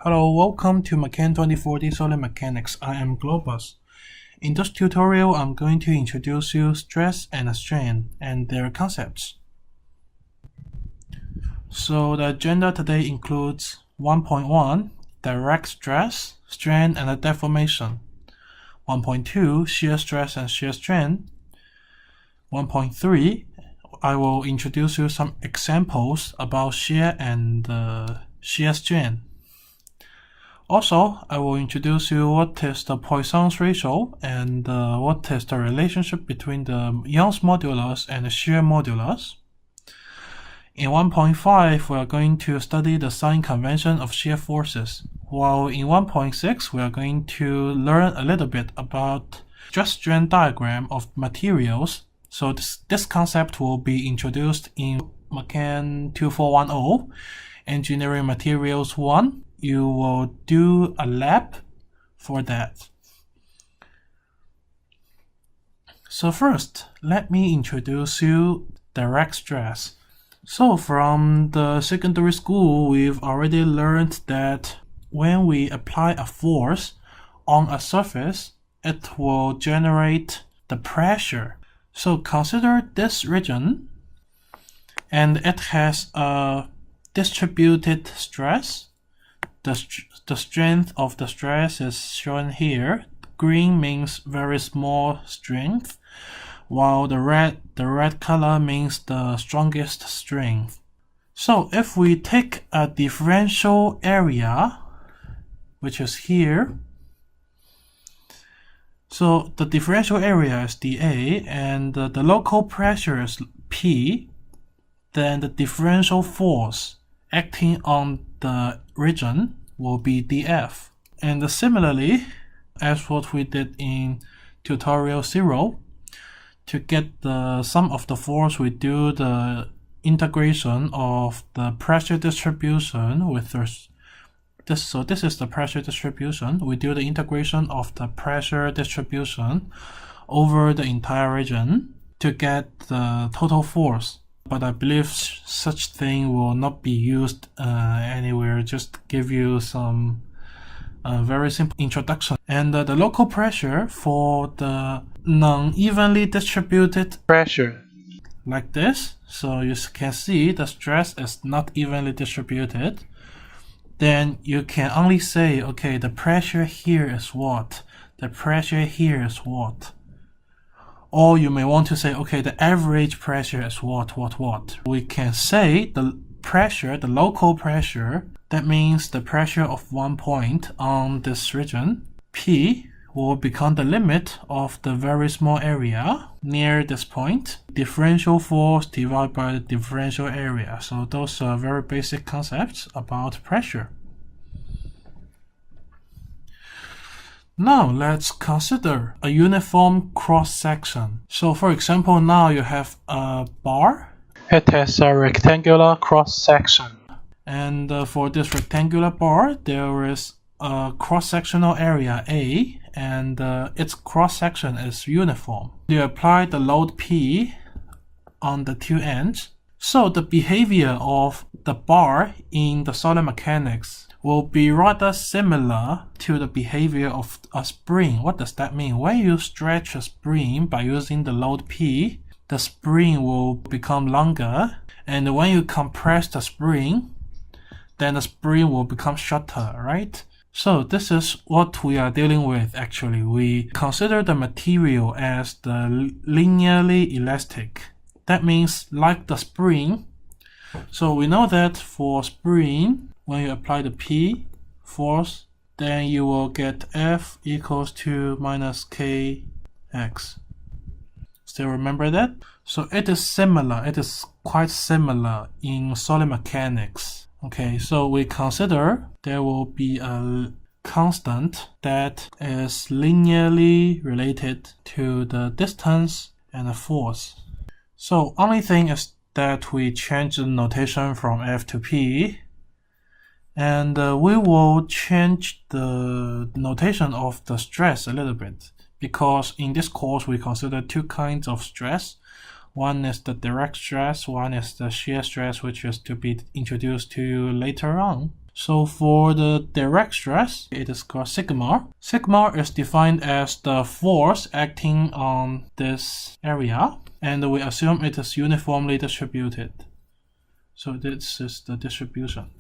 Hello, welcome to Mechan 2040 Solid Mechanics. I am Globas. In this tutorial, I'm going to introduce you stress and strain and their concepts. So the agenda today includes 1.1 direct stress, strain and deformation, 1.2 shear stress and shear strain, 1.3 I will introduce you some examples about shear and shear strain. Also, I will introduce you what is the Poisson's ratio and what is the relationship between the Young's modulus and the shear modulus. In 1.5, we are going to study the sign convention of shear forces, while in 1.6, we are going to learn a little bit about stress-strain diagram of materials. So this concept will be introduced in Mechan 2410, Engineering Materials 1. You will do a lab for that. So first, let me introduce you direct stress. So from the secondary school, we've already learned that when we apply a force on a surface, it will generate the pressure. So consider this region, and it has a distributed stress. The strength of the stress is shown here. Green means very small strength, while the red color means the strongest strength. So if we take a differential area, which is here, so the differential area is dA and the local pressure is P, then the differential force acting on the region will be dF. And similarly, as what we did in tutorial 0, to get the sum of the force, we do the integration of the pressure distribution with this. So this is the pressure distribution. We do the integration of the pressure distribution over the entire region to get the total force. But I believe such thing will not be used anywhere. Just give you some very simple introduction. And the local pressure for the non-evenly distributed pressure, like this. So you can see the stress is not evenly distributed. Then you can only say, okay, the pressure here is what? The pressure here is what? Or you may want to say, okay, the average pressure is what? We can say the pressure, the local pressure, that means the pressure of one point on this region, P, will become the limit of the very small area near this point. Differential force divided by the differential area. So those are very basic concepts about pressure. Now let's consider a uniform cross-section. So for example, now you have a bar. It has a rectangular cross-section. And for this rectangular bar, there is a cross-sectional area A, and its cross-section is uniform. You apply the load P on the two ends. So the behavior of the bar in the solid mechanics will be rather similar to the behavior of a spring. What does that mean? When you stretch a spring by using the load P, the spring will become longer, and when you compress the spring, then the spring will become shorter, right? So this is what we are dealing with actually. We consider the material as the linearly elastic. That means like the spring. So we know that for spring, when you apply the P force, then you will get F equals to minus Kx. Still remember that? So it is similar, it is quite similar in solid mechanics. Okay, so we consider there will be a constant that is linearly related to the distance and the force. So only thing is that we change the notation from F to P, and we will change the notation of the stress a little bit, because in this course we consider two kinds of stress. One is the direct stress, one is the shear stress, which is to be introduced to you later on. So for the direct stress, it is called sigma. Sigma is defined as the force acting on this area, and we assume it is uniformly distributed. So this is the distribution.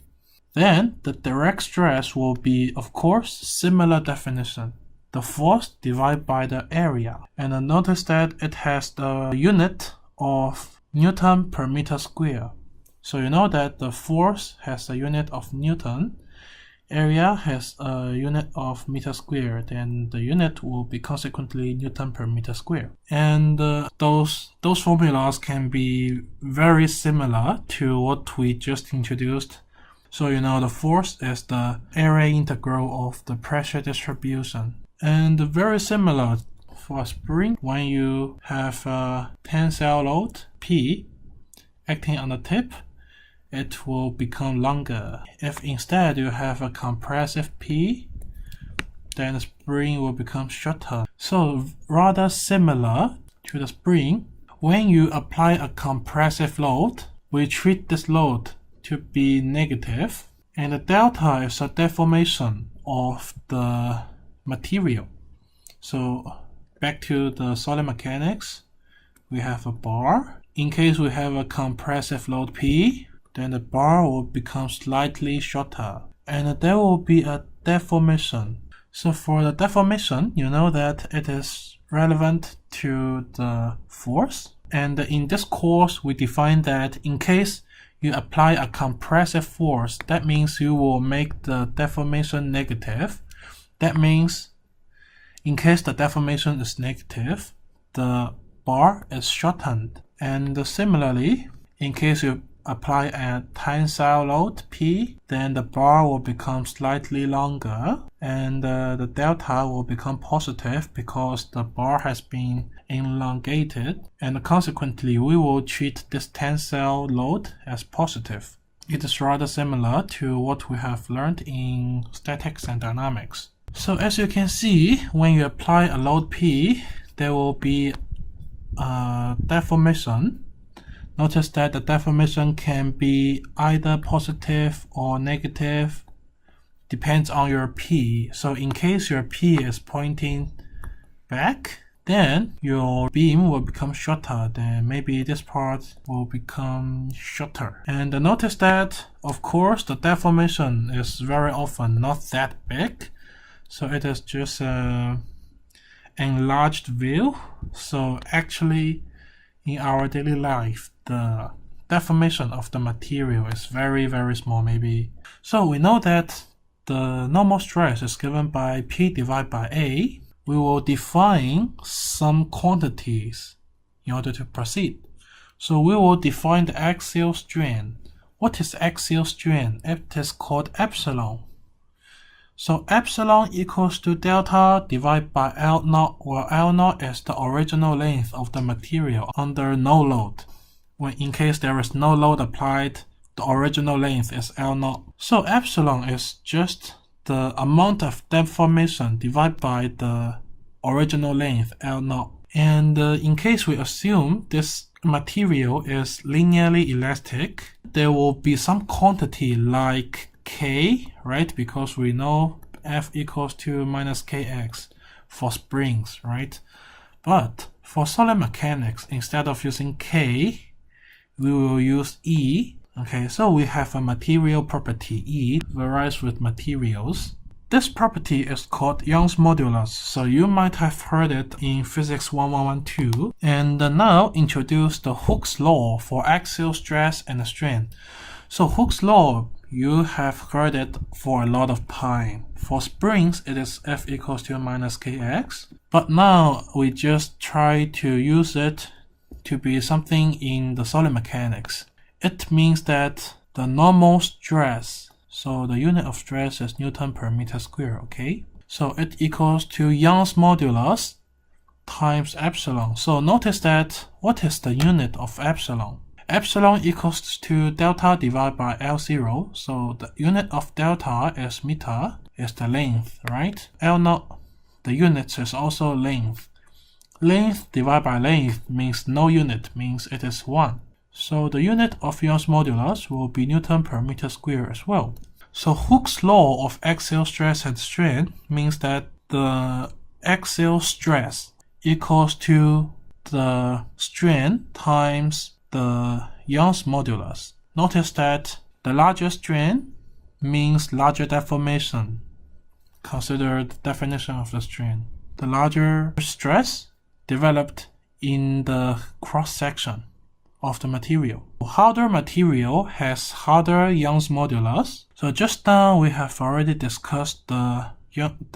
Then the direct stress will be, of course, similar definition. The force divided by the area. And notice that it has the unit of Newton per meter square. So you know that the force has a unit of Newton, area has a unit of meter square, then the unit will be consequently Newton per meter square. And those formulas can be very similar to what we just introduced. So you know the force is the area integral of the pressure distribution. And very similar for a spring, when you have a tensile load P acting on the tip, it will become longer. If instead you have a compressive P, then the spring will become shorter. So rather similar to the spring, when you apply a compressive load, we treat this load to be negative, and the delta is a deformation of the material. So back to the solid mechanics, we have a bar. In case we have a compressive load P, then the bar will become slightly shorter, and there will be a deformation. So for the deformation, you know that it is relevant to the force, and in this course we define that in case you apply a compressive force, that means you will make the deformation negative. That means in case the deformation is negative, the bar is shortened. And similarly, in case you apply a tensile load P, then the bar will become slightly longer, and the delta will become positive because the bar has been elongated, and consequently we will treat this tensile load as positive. It is rather similar to what we have learned in statics and dynamics. So as you can see, when you apply a load P, there will be a deformation. Notice that the deformation can be either positive or negative, depends on your P. So in case your P is pointing back, then your beam will become shorter, then maybe this part will become shorter. And notice that, of course, the deformation is very often not that big, so it is just an enlarged view. So actually, in our daily life, the deformation of the material is very, very small, maybe. So we know that the normal stress is given by P divided by A. We will define some quantities in order to proceed. So we will define the axial strain. What is axial strain? It is called epsilon. So epsilon equals to delta divided by L naught, where L naught is the original length of the material under no load. When in case there is no load applied, the original length is L naught. So epsilon is just the amount of deformation divided by the original length L naught. And in case we assume this material is linearly elastic, there will be some quantity like K, right? Because we know F equals to minus Kx for springs, right? But for solid mechanics, instead of using K, we will use E. Okay, so we have a material property E, varies with materials. This property is called Young's modulus, so you might have heard it in Physics 1112. And now introduce the Hooke's law for axial stress and strain. So Hooke's law, you have heard it for a lot of time. For springs, it is F equals to minus Kx. But now we just try to use it to be something in the solid mechanics. It means that the normal stress, so the unit of stress is Newton per meter square, okay? So it equals to Young's modulus times epsilon. So notice that, what is the unit of epsilon? Epsilon equals to delta divided by L0. So the unit of delta is meter, is the length, right? L naught, the unit is also length. Length divided by length means no unit, means it is 1. So the unit of Young's modulus will be Newton per meter square as well. So Hooke's law of axial stress and strain means that the axial stress equals to the strain times the Young's modulus. Notice that the larger strain means larger deformation. Consider the definition of the strain. The larger stress developed in the cross-section of the material. Harder material has harder Young's modulus. So just now we have already discussed the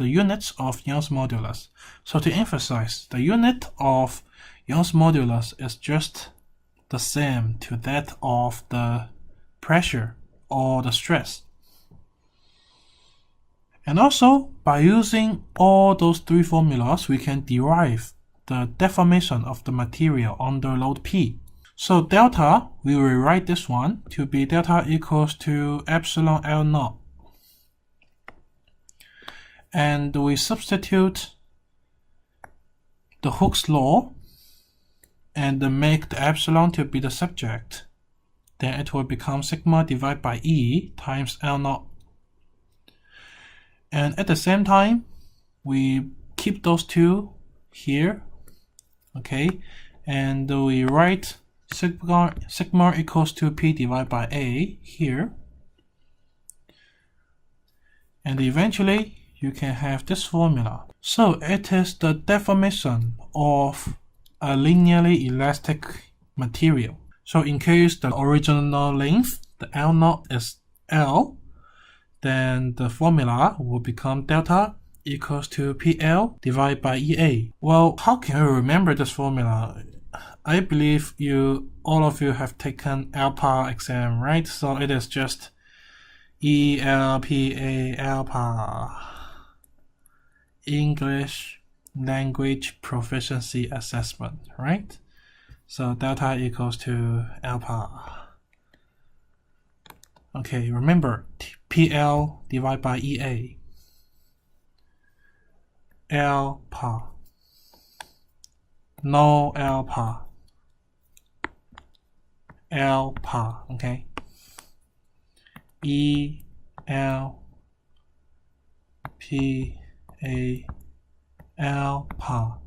units of Young's modulus. So to emphasize, the unit of Young's modulus is just the same to that of the pressure or the stress. And also, by using all those three formulas, we can derive the deformation of the material under load P. So delta, we will rewrite this one to be delta equals to epsilon L naught. And we substitute the Hooke's law and make the epsilon to be the subject. Then it will become sigma divided by E times L naught. And at the same time, we keep those two here, okay? And we write sigma equals to P divided by A here. And eventually, you can have this formula. So it is the deformation of a linearly elastic material. So in case the original length, the L naught is L, then the formula will become delta equals to PL divided by EA. Well, how can we remember this formula? I believe all of you have taken ALPA exam, right? So it is just ELPA ALPA, English Language Proficiency Assessment, right? So delta equals to ALPA. Okay, remember PL divided by EA. ALPA. No ALPA. ALPA, okay? ELPA ALPA.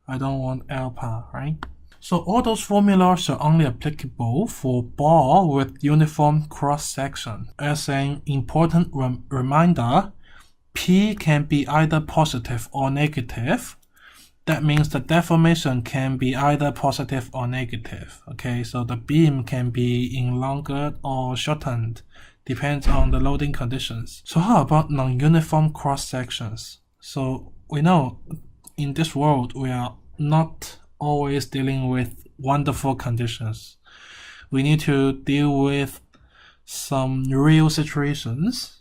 I don't want ALPA, right? So all those formulas are only applicable for ball with uniform cross-section. As an important reminder, P can be either positive or negative. That means the deformation can be either positive or negative. Okay, so the beam can be elongated or shortened, depends on the loading conditions. So how about non-uniform cross-sections? So we know in this world we are not always dealing with wonderful conditions. We need to deal with some real situations.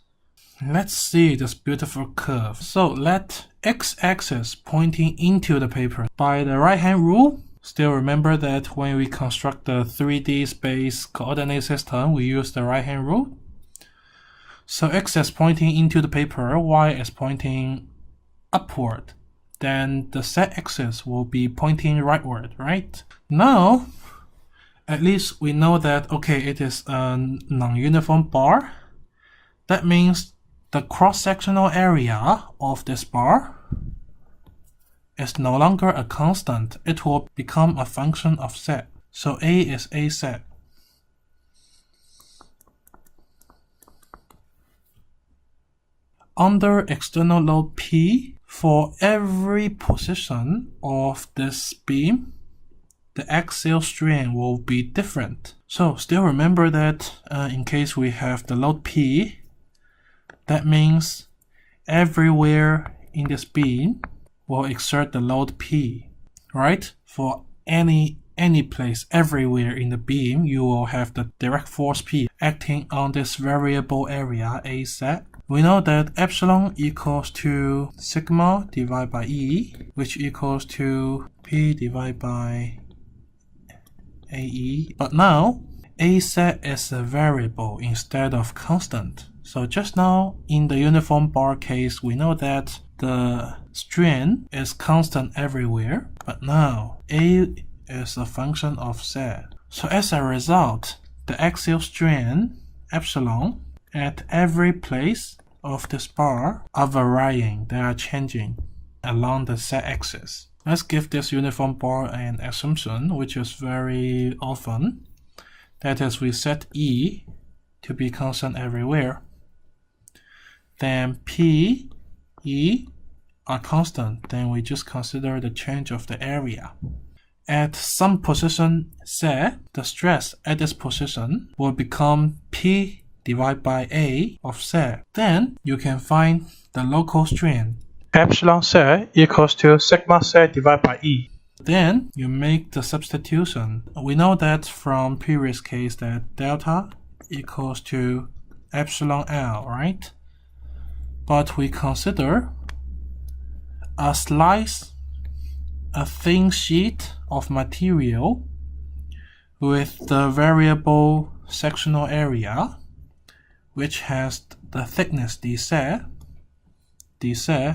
Let's see this beautiful curve. So let x-axis pointing into the paper. By the right-hand rule, still remember that when we construct the 3D space coordinate system, we use the right-hand rule. So x is pointing into the paper, y is pointing upward. Then the z-axis will be pointing rightward, right? Now, at least we know that, okay, it is a non-uniform bar. That means the cross-sectional area of this bar is no longer a constant. It will become a function of z. So A is AZ. Under external load P, for every position of this beam, the axial strain will be different. So still remember that in case we have the load P, that means everywhere in this beam will exert the load P, right? For any place, everywhere in the beam, you will have the direct force P acting on this variable area AZ. We know that epsilon equals to sigma divided by E, which equals to P divided by AE. But now, AZ is a variable instead of constant. So just now, in the uniform bar case, we know that the strain is constant everywhere. But now, A is a function of Z. So as a result, the axial strain, epsilon, at every place of this bar are varying, they are changing along the z-axis. Let's give this uniform bar an assumption, which is very often. That is, we set E to be constant everywhere. Then P, E are constant. Then we just consider the change of the area. At some position Z, the stress at this position will become P divided by A of Z. Then you can find the local strain. Epsilon Z equals to sigma Z divided by E. Then you make the substitution. We know that from previous case that delta equals to epsilon L, right? But we consider a slice, a thin sheet of material with the variable sectional area, which has the thickness dz,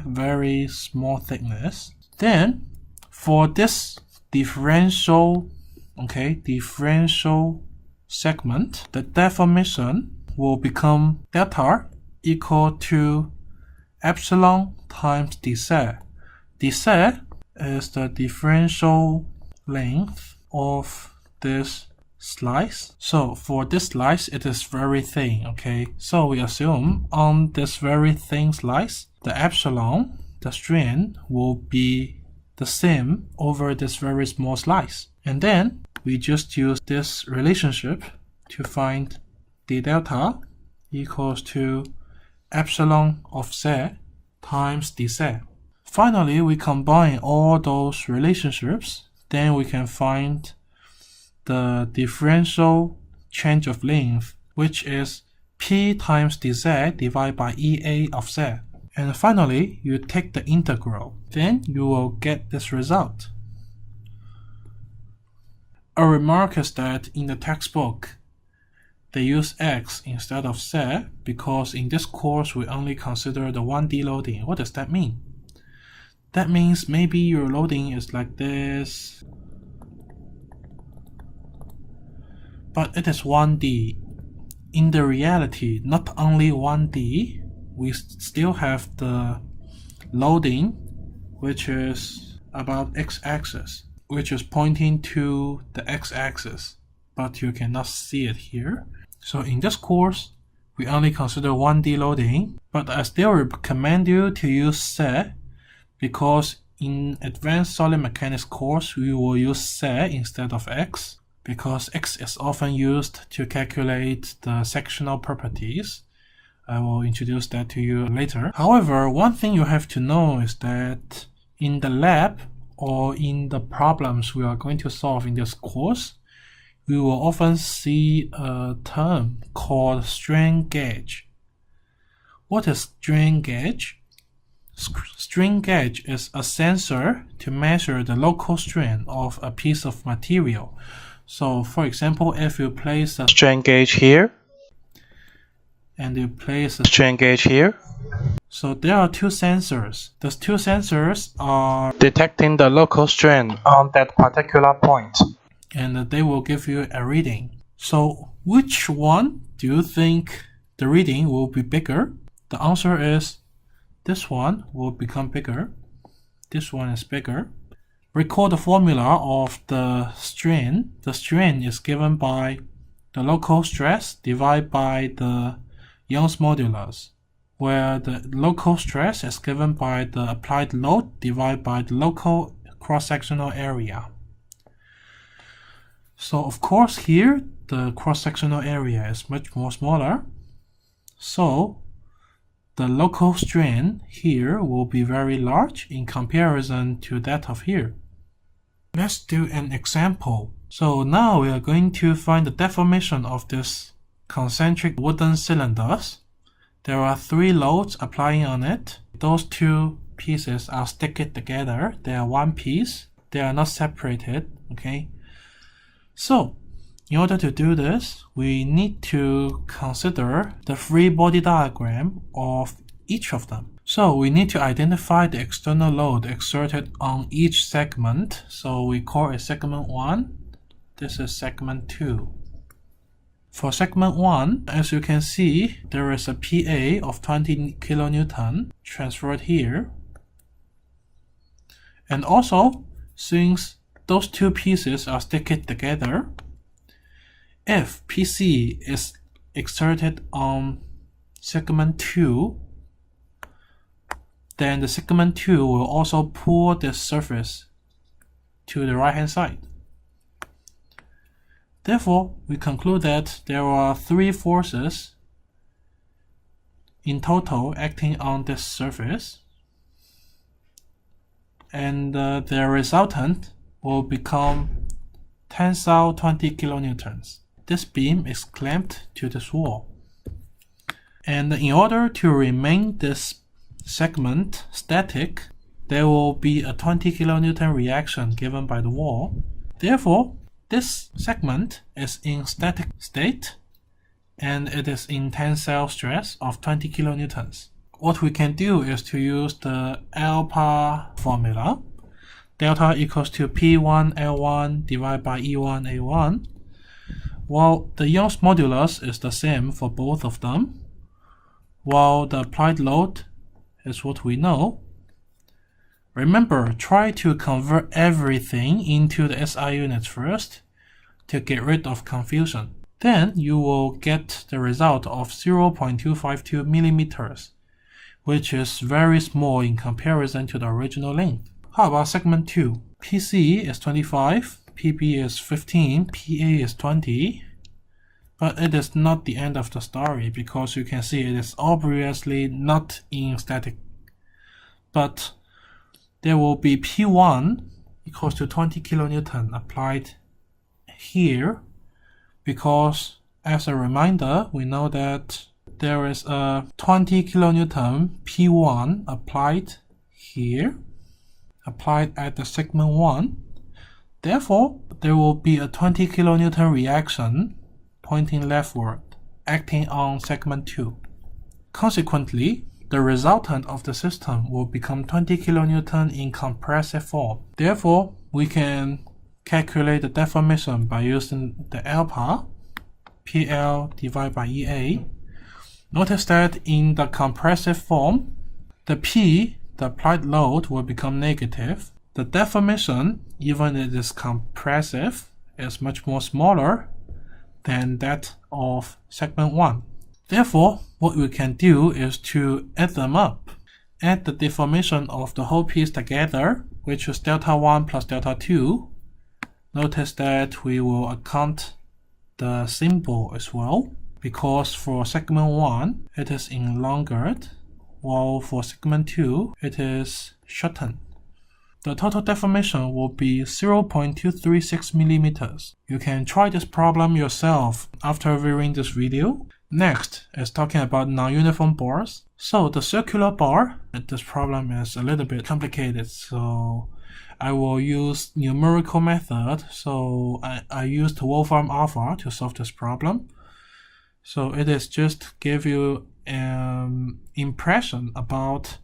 very small thickness. Then for this differential segment, the deformation will become delta equal to epsilon times dz. dz is the differential length of this slice. So for this slice, it is very thin, okay? So we assume on this very thin slice, the epsilon, the strain, will be the same over this very small slice. And then we just use this relationship to find d delta equals to epsilon of z times dz. Finally, we combine all those relationships, then we can find the differential change of length, which is P times dz divided by EA of z. And finally, you take the integral. Then you will get this result. A remark is that in the textbook, they use X instead of Z because in this course we only consider the 1D loading. What does that mean? That means maybe your loading is like this, but it is 1D. In the reality, not only 1D, we still have the loading, which is about x-axis, which is pointing to the x-axis, but you cannot see it here. So in this course, we only consider 1D loading, but I still recommend you to use Z, because in advanced solid mechanics course, we will use Z instead of X, because X is often used to calculate the sectional properties. I will introduce that to you later. However, one thing you have to know is that in the lab or in the problems we are going to solve in this course, we will often see a term called strain gauge. What is strain gauge? Strain gauge is a sensor to measure the local strain of a piece of material. So for example, if you place a strain gauge here and you place a strain gauge here, so there are two sensors. Those two sensors are detecting the local strain on that particular point, and they will give you a reading. So which one do you think the reading will be bigger? The answer is this one will become bigger. This one is bigger. Recall the formula of the strain. The strain is given by the local stress divided by the Young's modulus, where the local stress is given by the applied load divided by the local cross-sectional area. So of course here the cross-sectional area is much more smaller. So the local strain here will be very large in comparison to that of here. Let's do an example. So now we are going to find the deformation of this concentric wooden cylinders. There are three loads applying on it. Those two pieces are sticked together. They are one piece. They are not separated, okay? So in order to do this, we need to consider the free body diagram of each of them. So we need to identify the external load exerted on each segment. So we call it segment 1. This is segment 2. For segment 1, as you can see, there is a PA of 20 kN transferred here. And also, since those two pieces are sticked together, if PC is exerted on segment 2, then the segment 2 will also pull this surface to the right hand side. Therefore, we conclude that there are 3 forces in total acting on this surface, and the resultant will become tensile 20 kilonewtons. This beam is clamped to this wall. And in order to remain this segment static, there will be a 20 kilonewton reaction given by the wall. Therefore, this segment is in static state and it is in tensile stress of 20 kilonewtons. What we can do is to use the alpha formula. Delta equals to P1 L1 divided by E1 A1. While the Young's modulus is the same for both of them, while the applied load is what we know. Remember, try to convert everything into the SI units first to get rid of confusion. Then you will get the result of 0.252 millimeters, which is very small in comparison to the original length. How about segment 2? PC is 25, PB is 15, PA is 20. But it is not the end of the story, because you can see it is obviously not in static. But there will be P1 equals to 20 kilonewton applied here, because as a reminder, we know that there is a 20 kilonewton P1 applied here, applied at the segment 1. Therefore, there will be a 20 kilonewton reaction pointing leftward, acting on segment 2. Consequently, the resultant of the system will become 20 kilonewton in compressive form. Therefore, we can calculate the deformation by using the alpha, PL divided by EA. Notice that in the compressive form, the P, the applied load, will become negative. The deformation, even if it is compressive, is much more smaller than that of segment 1. Therefore, what we can do is to add them up. Add the deformation of the whole piece together, which is delta 1 plus delta 2. Notice that we will account the symbol as well, because for segment 1 it is elongated, while for segment 2 it is shortened. The total deformation will be 0.236 millimeters. You can try this problem yourself after viewing this video. Next is talking about non-uniform bars. So the circular bar, this problem is a little bit complicated, so I will use numerical method. So I used Wolfram Alpha to solve this problem. So it is just give you an impression about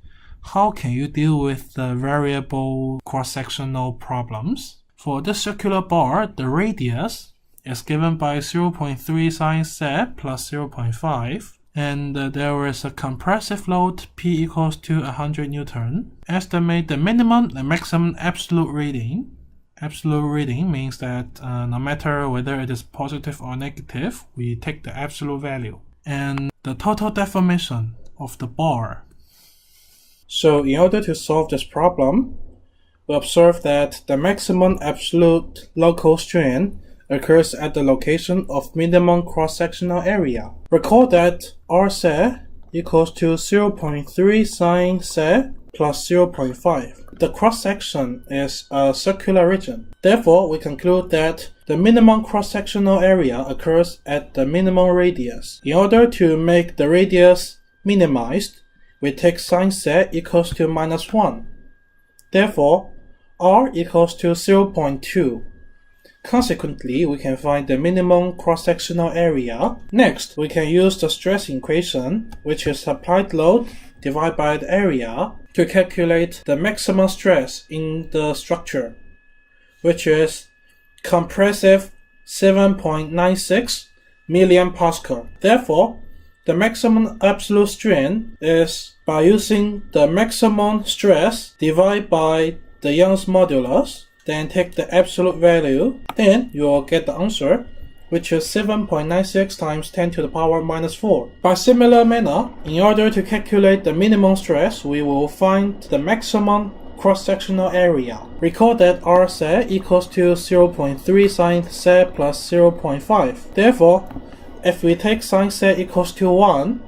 how can you deal with the variable cross-sectional problems. For this circular bar, the radius is given by 0.3 sine z plus 0.5, and there is a compressive load P equals to 100 Newton. Estimate the minimum and maximum absolute rating. Absolute rating means that no matter whether it is positive or negative, we take the absolute value. And the total deformation of the bar. So in order to solve this problem, we observe that the maximum absolute local strain occurs at the location of minimum cross-sectional area. Recall that Rz equals to 0.3 sine z plus 0.5. The cross-section is a circular region. Therefore, we conclude that the minimum cross-sectional area occurs at the minimum radius. In order to make the radius minimized, we take sine z equals to minus 1. Therefore, R equals to 0.2. Consequently, we can find the minimum cross-sectional area. Next, we can use the stress equation, which is applied load divided by the area, to calculate the maximum stress in the structure, which is compressive 7.96 milliPascal. Therefore, the maximum absolute strain is by using the maximum stress divided by the Young's modulus, then take the absolute value, then you will get the answer, which is 7.96 times 10 to the power minus 4. By similar manner, in order to calculate the minimum stress, we will find the maximum cross-sectional area. Recall that R set equals to 0.3 sine set plus 0.5. Therefore, if we take sine set equals to 1,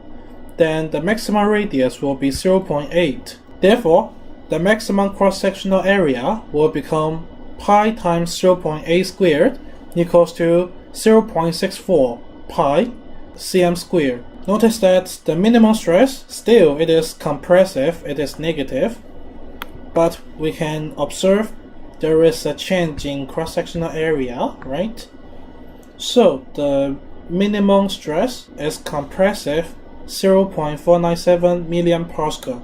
then the maximum radius will be 0.8. Therefore, the maximum cross-sectional area will become pi times 0.8 squared equals to 0.64 pi cm squared. Notice that the minimum stress, still it is compressive, it is negative, but we can observe there is a change in cross-sectional area, right? So the minimum stress is compressive 0.497 milliPascal.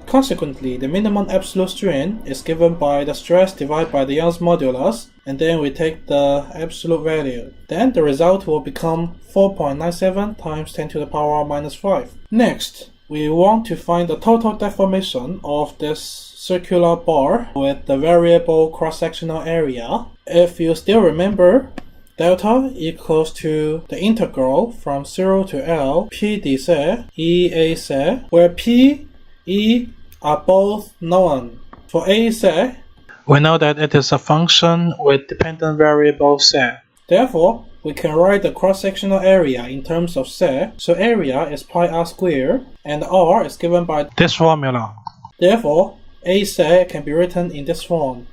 Consequently, the minimum absolute strain is given by the stress divided by the Young's modulus, and then we take the absolute value. Then the result will become 4.97 times 10 to the power minus 5. Next, we want to find the total deformation of this circular bar with the variable cross-sectional area. If you still remember, delta equals to the integral from 0 to L P dc E A c, where P, E are both known. For A c, we know that it is a function with dependent variable c. Therefore, we can write the cross-sectional area in terms of c, so area is pi r squared, and r is given by this formula. Therefore, A c can be written in this form.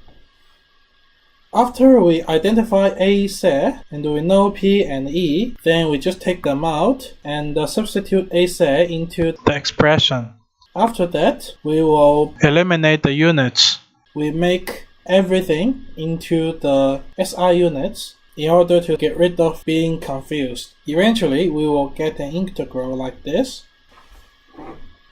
After we identify A c and we know P and E, then we just take them out and substitute A c into the expression. After that, we will eliminate the units. We make everything into the SI units in order to get rid of being confused. Eventually, we will get an integral like this.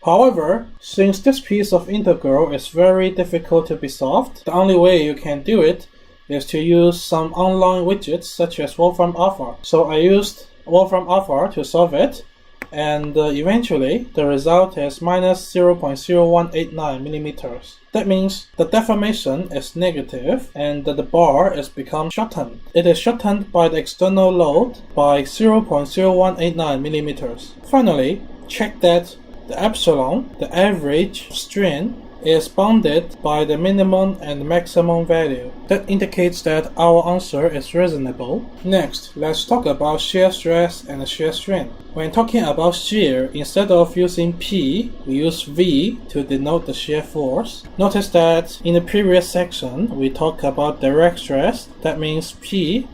However, since this piece of integral is very difficult to be solved, the only way you can do it is to use some online widgets such as Wolfram Alpha. So I used Wolfram Alpha to solve it, and eventually the result is minus 0.0189 millimeters. That means the deformation is negative and the bar is become shortened. It is shortened by the external load by 0.0189 millimeters. Finally, check that the epsilon, the average strain, is bounded by the minimum and maximum value. That indicates that our answer is reasonable. Next, let's talk about shear stress and shear strain. When talking about shear, instead of using P, we use V to denote the shear force. Notice that in the previous section, we talked about direct stress. That means P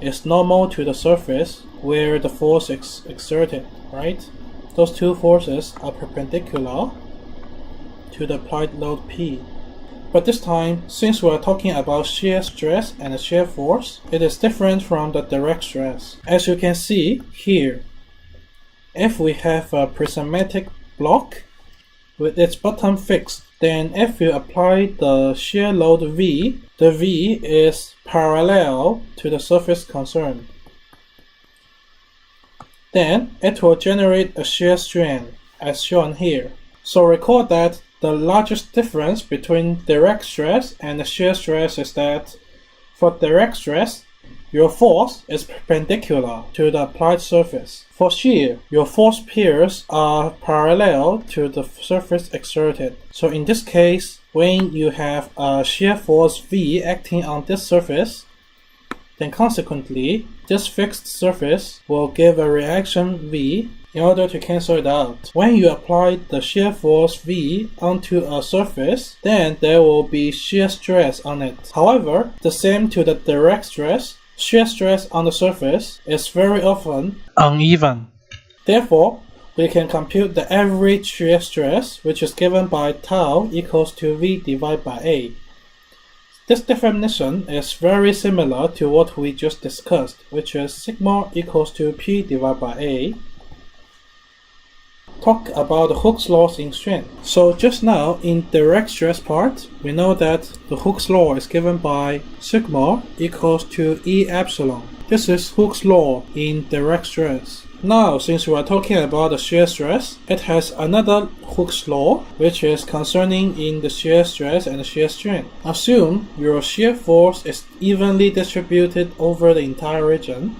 is normal to the surface where the force is exerted, right? Those two forces are perpendicular to the applied load P. But this time, since we are talking about shear stress and shear force, it is different from the direct stress. As you can see here, if we have a prismatic block with its bottom fixed, then if you apply the shear load V, the V is parallel to the surface concerned. Then it will generate a shear strain, as shown here. So recall that the largest difference between direct stress and shear stress is that for direct stress, your force is perpendicular to the applied surface. For shear, your force pairs are parallel to the surface exerted. So in this case, when you have a shear force V acting on this surface, then consequently, this fixed surface will give a reaction V in order to cancel it out. When you apply the shear force V onto a surface, then there will be shear stress on it. However, the same to the direct stress, shear stress on the surface is very often uneven. Therefore, we can compute the average shear stress, which is given by tau equals to V divided by A. This definition is very similar to what we just discussed, which is sigma equals to P divided by A. talk about the Hooke's laws in strain. So just now in direct stress part, we know that the Hooke's law is given by sigma equals to E epsilon. This is Hooke's law in direct stress. Now, since we are talking about the shear stress, it has another Hooke's law, which is concerning in the shear stress and the shear strain. Assume your shear force is evenly distributed over the entire region,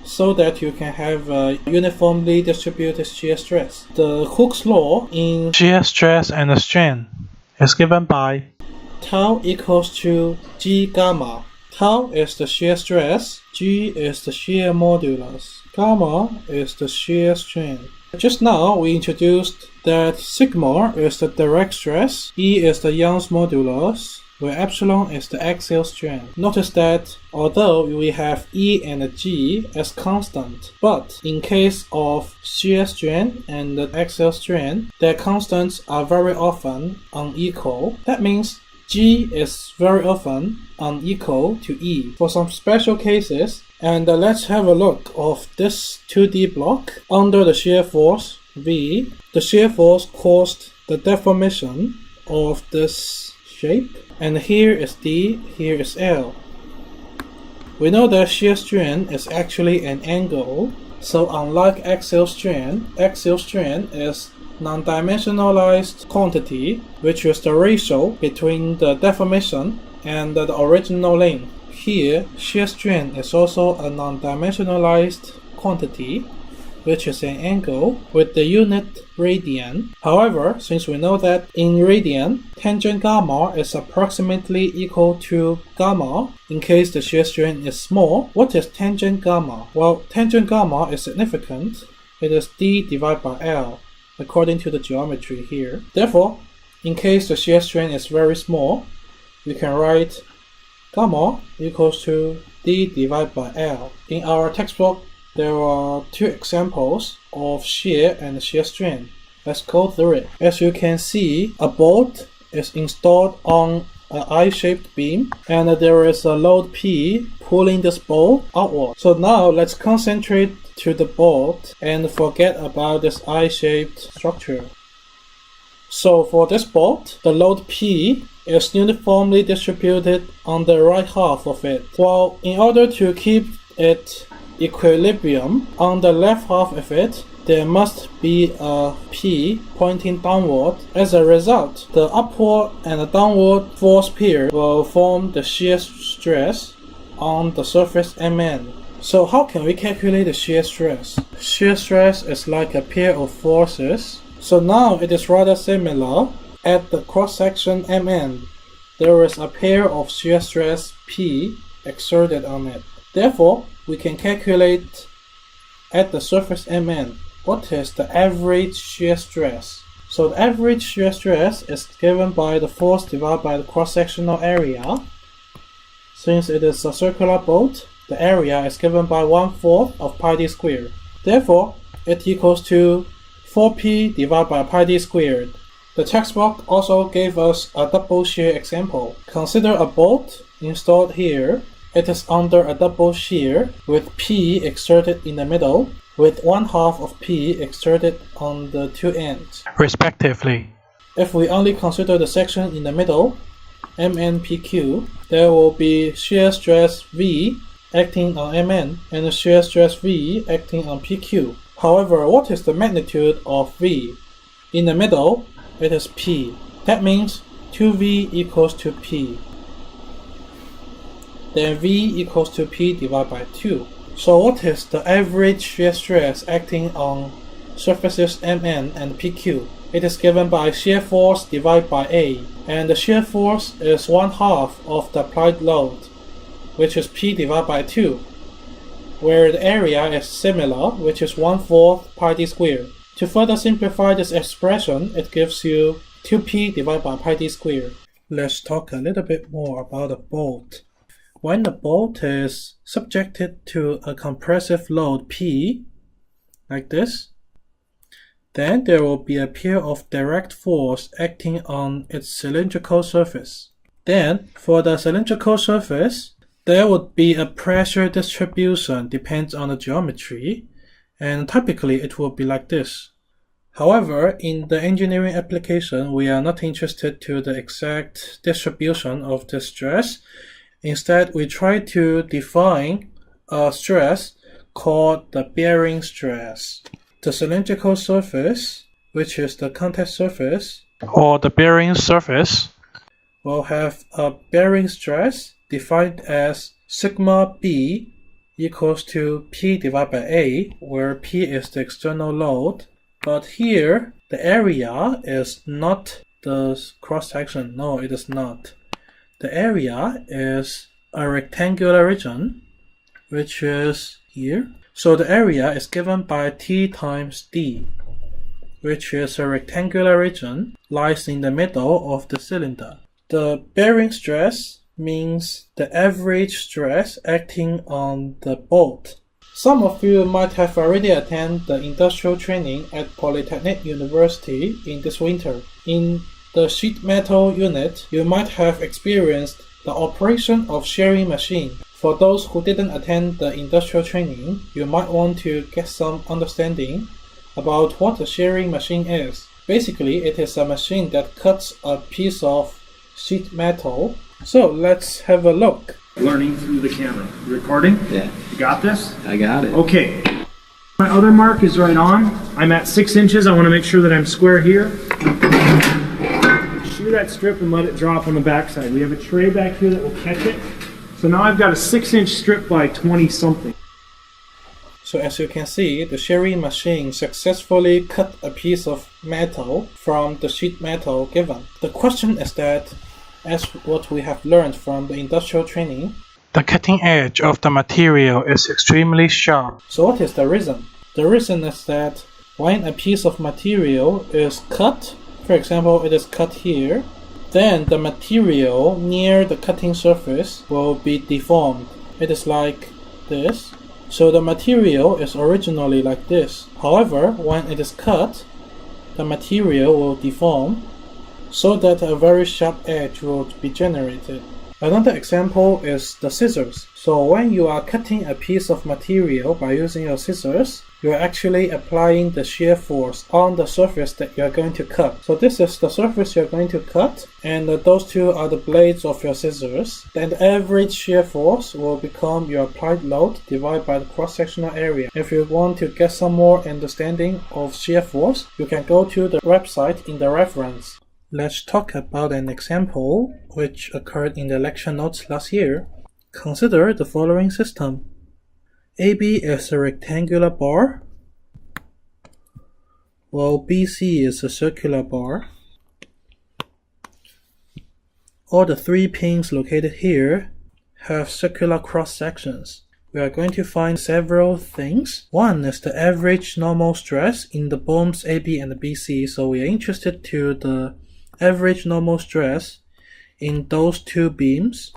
so that you can have a uniformly distributed shear stress. The Hooke's law in shear stress and the strain is given by tau equals to G gamma. Tau is the shear stress, G is the shear modulus, gamma is the shear strain. Just now we introduced that sigma is the direct stress, E is the Young's modulus, where epsilon is the axial strain. Notice that although we have E and G as constant, but in case of shear strain and the axial strain, their constants are very often unequal. That means G is very often unequal to E for some special cases. And let's have a look of this 2D block. Under the shear force V, the shear force caused the deformation of this shape. And here is D, here is L. We know that shear strain is actually an angle. So unlike axial strain is non-dimensionalized quantity, which is the ratio between the deformation and the original length. Here, shear strain is also a non-dimensionalized quantity, which is an angle with the unit radian. However, since we know that in radian, tangent gamma is approximately equal to gamma in case the shear strain is small. What is tangent gamma? Well, tangent gamma is significant. It is D divided by L, according to the geometry here. Therefore, in case the shear strain is very small, we can write gamma equals to D divided by L. In our textbook, there are two examples of shear and shear strain. Let's go through it. As you can see, a bolt is installed on an I-shaped beam, and there is a load P pulling this bolt outward. So now let's concentrate to the bolt and forget about this I-shaped structure. So for this bolt, the load P is uniformly distributed on the right half of it. While in order to keep it equilibrium on the left half of it, there must be a P pointing downward. As a result, the upward and the downward force pair will form the shear stress on the surface MN. So how can we calculate the shear stress? Shear stress is like a pair of forces. So now it is rather similar. At the cross-section MN, there is a pair of shear stress P exerted on it. Therefore, we can calculate at the surface MN what is the average shear stress. So the average shear stress is given by the force divided by the cross-sectional area. Since it is a circular bolt, the area is given by 1/4 of pi d squared. Therefore, it equals to 4p divided by pi d squared. The textbook also gave us a double shear example. Consider a bolt installed here. It is under a double shear with P exerted in the middle, with 1/2 of P exerted on the two ends, respectively. If we only consider the section in the middle, MNPQ, there will be shear stress V acting on MN and a shear stress V acting on PQ. However, what is the magnitude of V? In the middle, it is P. That means 2V equals to P. Then V equals to P divided by 2. So what is the average shear stress acting on surfaces MN and PQ? It is given by shear force divided by A. And the shear force is 1/2 of the applied load, which is P divided by 2, where the area is similar, which is 1/4 pi d squared. To further simplify this expression, it gives you 2p divided by pi d squared. Let's talk a little bit more about a bolt. When the bolt is subjected to a compressive load P, like this, then there will be a pair of direct force acting on its cylindrical surface. Then, for the cylindrical surface, there would be a pressure distribution, depends on the geometry, and typically it will be like this. However, in the engineering application, we are not interested to the exact distribution of the stress. Instead, we try to define a stress called the bearing stress. The cylindrical surface, which is the contact surface, or the bearing surface, will have a bearing stress defined as sigma B equals to P divided by A, where P is the external load. But here, the area is not the cross-section. No, it is not. The area is a rectangular region, which is here. So the area is given by T times D, which is a rectangular region, lies in the middle of the cylinder. The bearing stress means the average stress acting on the bolt. Some of you might have already attended the industrial training at Polytechnic University in this winter. In the sheet metal unit, you might have experienced the operation of shearing machine. For those who didn't attend the industrial training, you might want to get some understanding about what a shearing machine is. Basically, it is a machine that cuts a piece of sheet metal. So let's have a look. Learning through the camera. You recording? Yeah. You got this? I got it. Okay. My other mark is right on. I'm at 6 inches. I want to make sure that I'm square here. Shear that strip and let it drop on the backside. We have a tray back here that will catch it. So now I've got a 6-inch strip by 20 something. So as you can see, the shearing machine successfully cut a piece of metal from the sheet metal given. The question is that, as what we have learned from the industrial training, the cutting edge of the material is extremely sharp. So what is the reason? The reason is that when a piece of material is cut, for example, it is cut here, then the material near the cutting surface will be deformed. It is like this. So the material is originally like this. However, when it is cut, the material will deform so that a very sharp edge will be generated. Another example is the scissors. So when you are cutting a piece of material by using your scissors, you are actually applying the shear force on the surface that you are going to cut. So this is the surface you are going to cut, and those two are the blades of your scissors. Then the average shear force will become your applied load divided by the cross-sectional area. If you want to get some more understanding of shear force, you can go to the website in the reference. Let's talk about an example which occurred in the lecture notes last year. Consider the following system. AB is a rectangular bar, while BC is a circular bar. All the 3 pins located here have circular cross sections. We are going to find several things. One is the average normal stress in the beams AB and BC, so we are interested to the average normal stress in those 2 beams.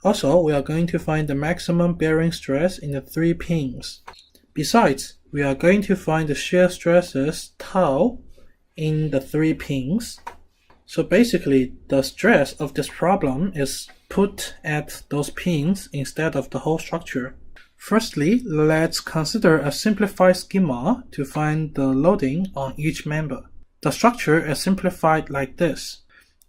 Also, we are going to find the maximum bearing stress in the 3 pins. Besides, we are going to find the shear stresses tau in the 3 pins. So basically, the stress of this problem is put at those pins instead of the whole structure. Firstly, let's consider a simplified schema to find the loading on each member. The structure is simplified like this.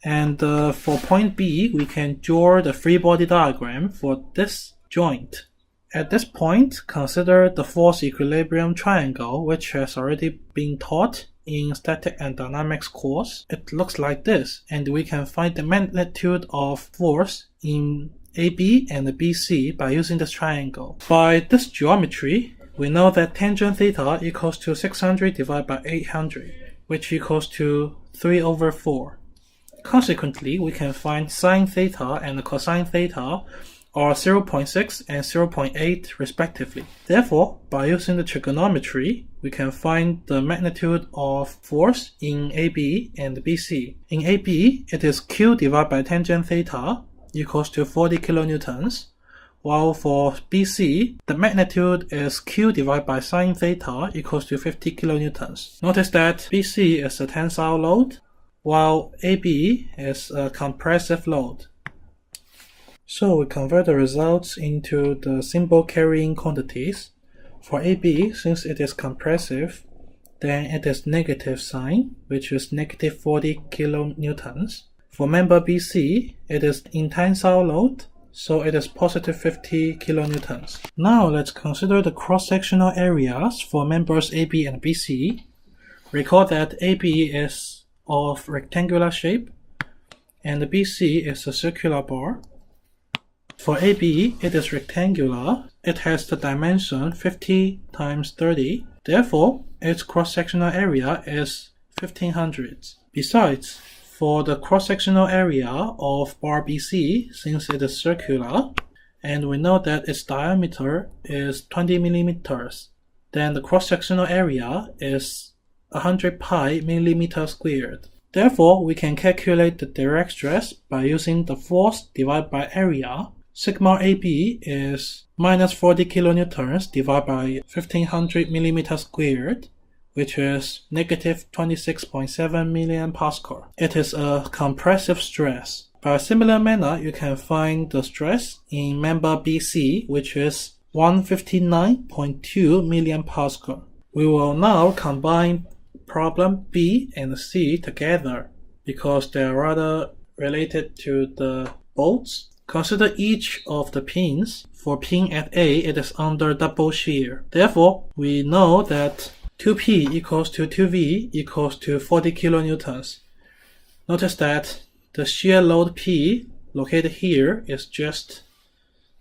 And for point B, we can draw the free body diagram for this joint. At this point, consider the force equilibrium triangle, which has already been taught in static and dynamics course. It looks like this, and we can find the magnitude of force in AB and BC by using this triangle. By this geometry, we know that tangent theta equals to 600 divided by 800, which equals to 3/4. Consequently, we can find sine theta and cosine theta are 0.6 and 0.8 respectively. Therefore, by using the trigonometry, we can find the magnitude of force in AB and BC. In AB, it is Q divided by tangent theta equals to 40 kilonewtons, while for BC, the magnitude is Q divided by sine theta equals to 50 kilonewtons. Notice that BC is a tensile load, while AB is a compressive load. So we convert the results into the symbol carrying quantities. For AB, since it is compressive, then it is negative sign, which is negative 40 kilonewtons. For member BC, it is in tensile load, so it is positive 50 kilonewtons. Now let's consider the cross-sectional areas for members AB and BC. Recall that AB is of rectangular shape and the BC is a circular bar. For AB, it is rectangular. It has the dimension 50 times 30. Therefore, its cross-sectional area is 1500. Besides, for the cross-sectional area of bar BC, since it is circular, and we know that its diameter is 20 millimeters, then the cross-sectional area is 100 pi millimeter squared. Therefore, we can calculate the direct stress by using the force divided by area. Sigma AB is minus 40 kilonewtons divided by 1500 millimeters squared, which is negative 26.7 million pascal. It is a compressive stress. By a similar manner, you can find the stress in member BC, which is 159.2 million pascal. We will now combine problem B and C together because they are rather related to the bolts. Consider each of the pins. For pin at A, it is under double shear. Therefore, we know that 2P equals to 2V equals to 40 kilonewtons. Notice that the shear load P located here is just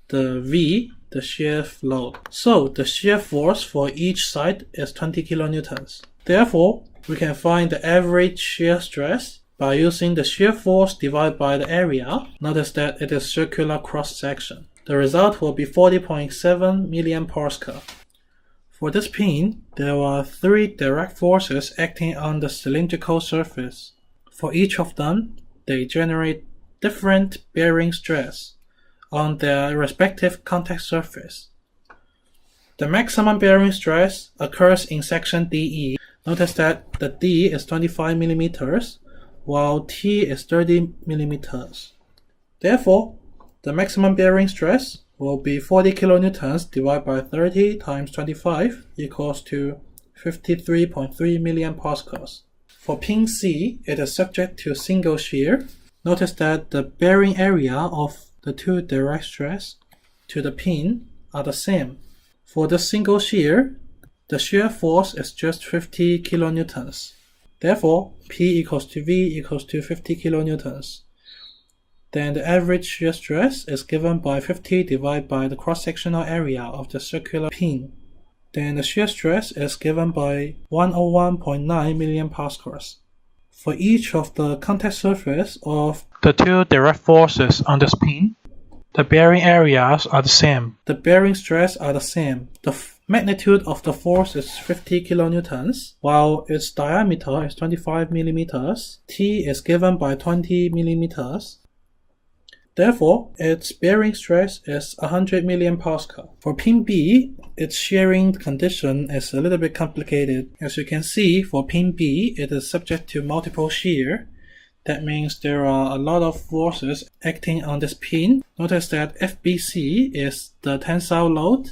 the V, the shear load. So the shear force for each side is 20 kilonewtons. Therefore, we can find the average shear stress by using the shear force divided by the area. Notice that it is circular cross-section. The result will be 40.7 million pascal. For this pin, there are 3 direct forces acting on the cylindrical surface. For each of them, they generate different bearing stress on their respective contact surface. The maximum bearing stress occurs in section DE. Notice that the D is 25 millimeters, while T is 30 millimeters. Therefore, the maximum bearing stress will be 40 kilonewtons divided by 30 times 25 equals to 53.3 million pascals. For pin C, it is subject to single shear. Notice that the bearing area of the 2 direct stress to the pin are the same. For the single shear, the shear force is just 50 kilonewtons. Therefore, P equals to V equals to 50 kilonewtons. Then the average shear stress is given by 50 divided by the cross-sectional area of the circular pin. Then the shear stress is given by 101.9 million pascals. For each of the contact surface of the 2 direct forces on this pin, the bearing areas are the same. The bearing stress are the same. The magnitude of the force is 50 kilonewtons, while its diameter is 25 millimeters. T is given by 20 millimeters. Therefore, its bearing stress is 100 million pascal. For pin B, its shearing condition is a little bit complicated. As you can see, for pin B, it is subject to multiple shear. That means there are a lot of forces acting on this pin. Notice that FBC is the tensile load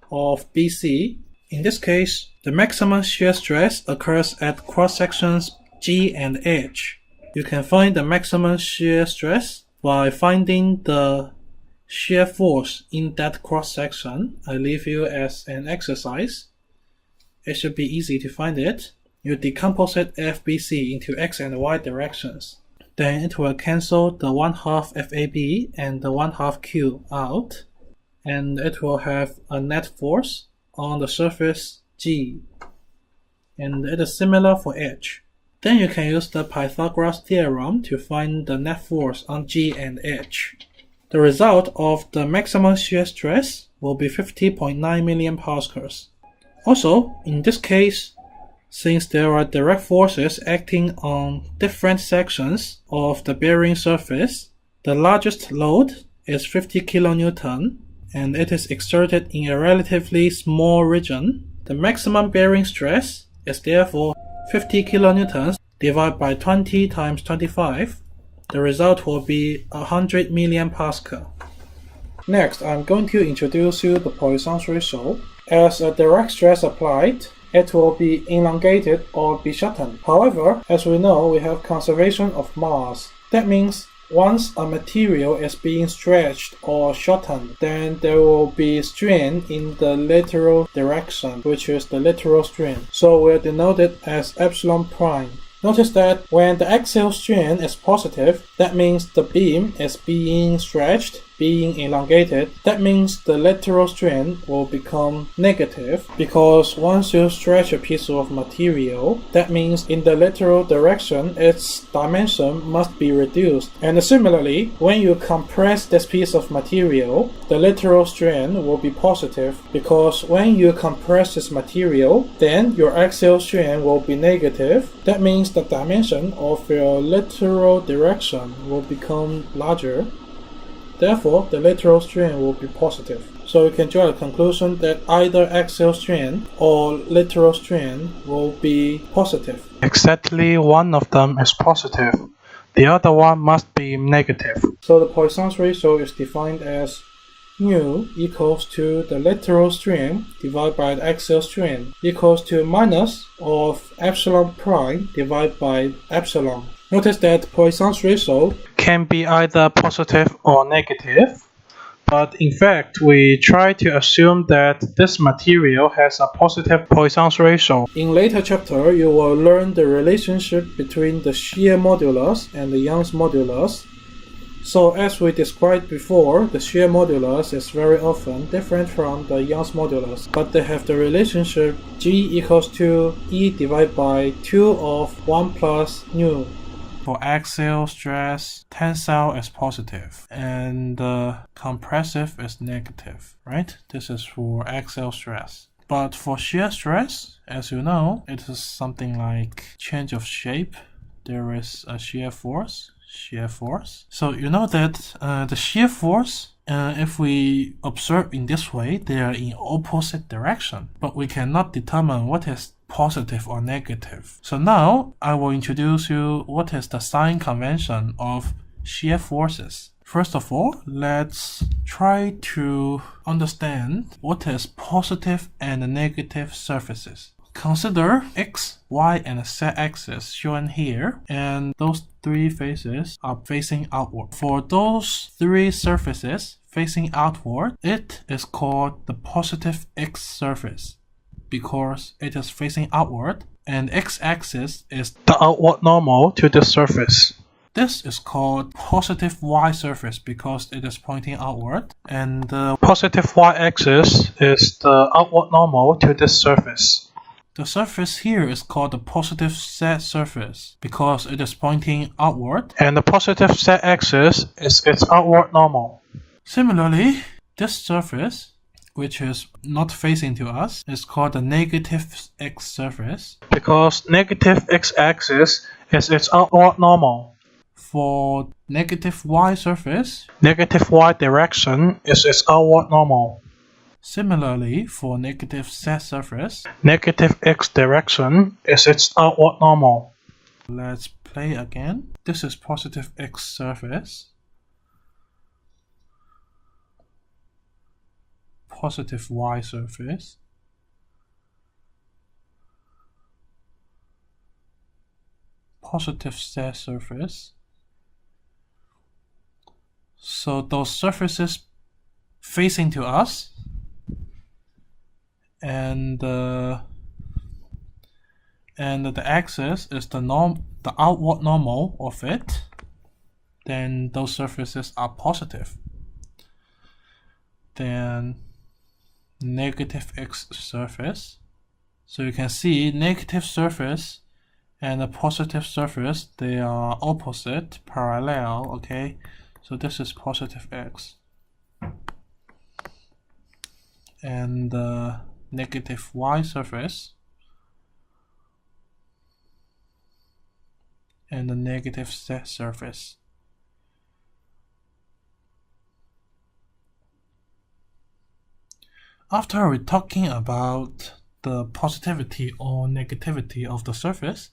of BC. In this case, the maximum shear stress occurs at cross-sections G and H. You can find the maximum shear stress by finding the shear force in that cross-section. I leave you as an exercise. It should be easy to find it. You decompose FBC into X and Y directions. Then it will cancel the 1/2 FAB and the 1/2 Q out. And it will have a net force on the surface G. And it is similar for H. Then you can use the Pythagoras theorem to find the net force on G and H. The result of the maximum shear stress will be 50.9 million pascals. Also, in this case, since there are direct forces acting on different sections of the bearing surface, the largest load is 50 kilonewton, and it is exerted in a relatively small region. The maximum bearing stress is therefore 50 kilonewtons divided by 20 times 25. The result will be 100 million pascal. Next, I'm going to introduce you the Poisson's ratio. As a direct stress applied it will be elongated or be shortened. However, as we know, we have conservation of mass. That means once a material is being stretched or shortened, then there will be strain in the lateral direction, which is the lateral strain. So we'll denote it as epsilon prime. Notice that when the axial strain is positive, that means the beam is being stretched, being elongated. That means the lateral strain will become negative, because once you stretch a piece of material, that means in the lateral direction its dimension must be reduced. And similarly, when you compress this piece of material, the lateral strain will be positive, because when you compress this material, then your axial strain will be negative. That means the dimension of your lateral direction will become larger. Therefore, the lateral strain will be positive. So you can draw a conclusion that either axial strain or lateral strain will be positive. Exactly one of them is positive. The other one must be negative. So the Poisson's ratio is defined as mu equals to the lateral strain divided by the axial strain equals to minus of epsilon prime divided by epsilon. Notice that Poisson's ratio can be either positive or negative, but in fact we try to assume that this material has a positive Poisson's ratio. In later chapter, you will learn the relationship between the shear modulus and the Young's modulus. So as we described before, the shear modulus is very often different from the Young's modulus, but they have the relationship G equals to E divided by 2 of 1 plus nu. For axial stress, tensile is positive and compressive is negative, right? This is for axial stress. But for shear stress, as you know, it is something like change of shape. There is a shear force. So you know that the shear force, if we observe in this way, they are in opposite direction, but we cannot determine what is positive or negative. So now I will introduce you what is the sign convention of shear forces. First of all, let's try to understand what is positive and negative surfaces. Consider x, y, and z axis shown here, and those three faces are facing outward. For those three surfaces facing outward, it is called the positive x surface because it is facing outward, and x-axis is the outward normal to the surface. This is called positive y surface because it is pointing outward, and the positive y-axis is the outward normal to this surface. The surface here is called the positive z surface because it is pointing outward, and the positive z-axis is its outward normal. Similarly, this surface, which is not facing to us, is called the negative x surface because negative x-axis is its outward normal. For negative y surface, negative y direction is its outward normal. Similarly, for negative z surface, negative x direction is its outward normal. Let's play again. This is positive x surface, positive y surface, positive z surface. So those surfaces facing to us, and the axis is the outward normal of it, then those surfaces are positive. Then negative x surface. So you can see negative surface and the positive surface, they are opposite, parallel, okay? So this is positive x. And the negative y surface and the negative z surface. After we're talking about the positivity or negativity of the surface,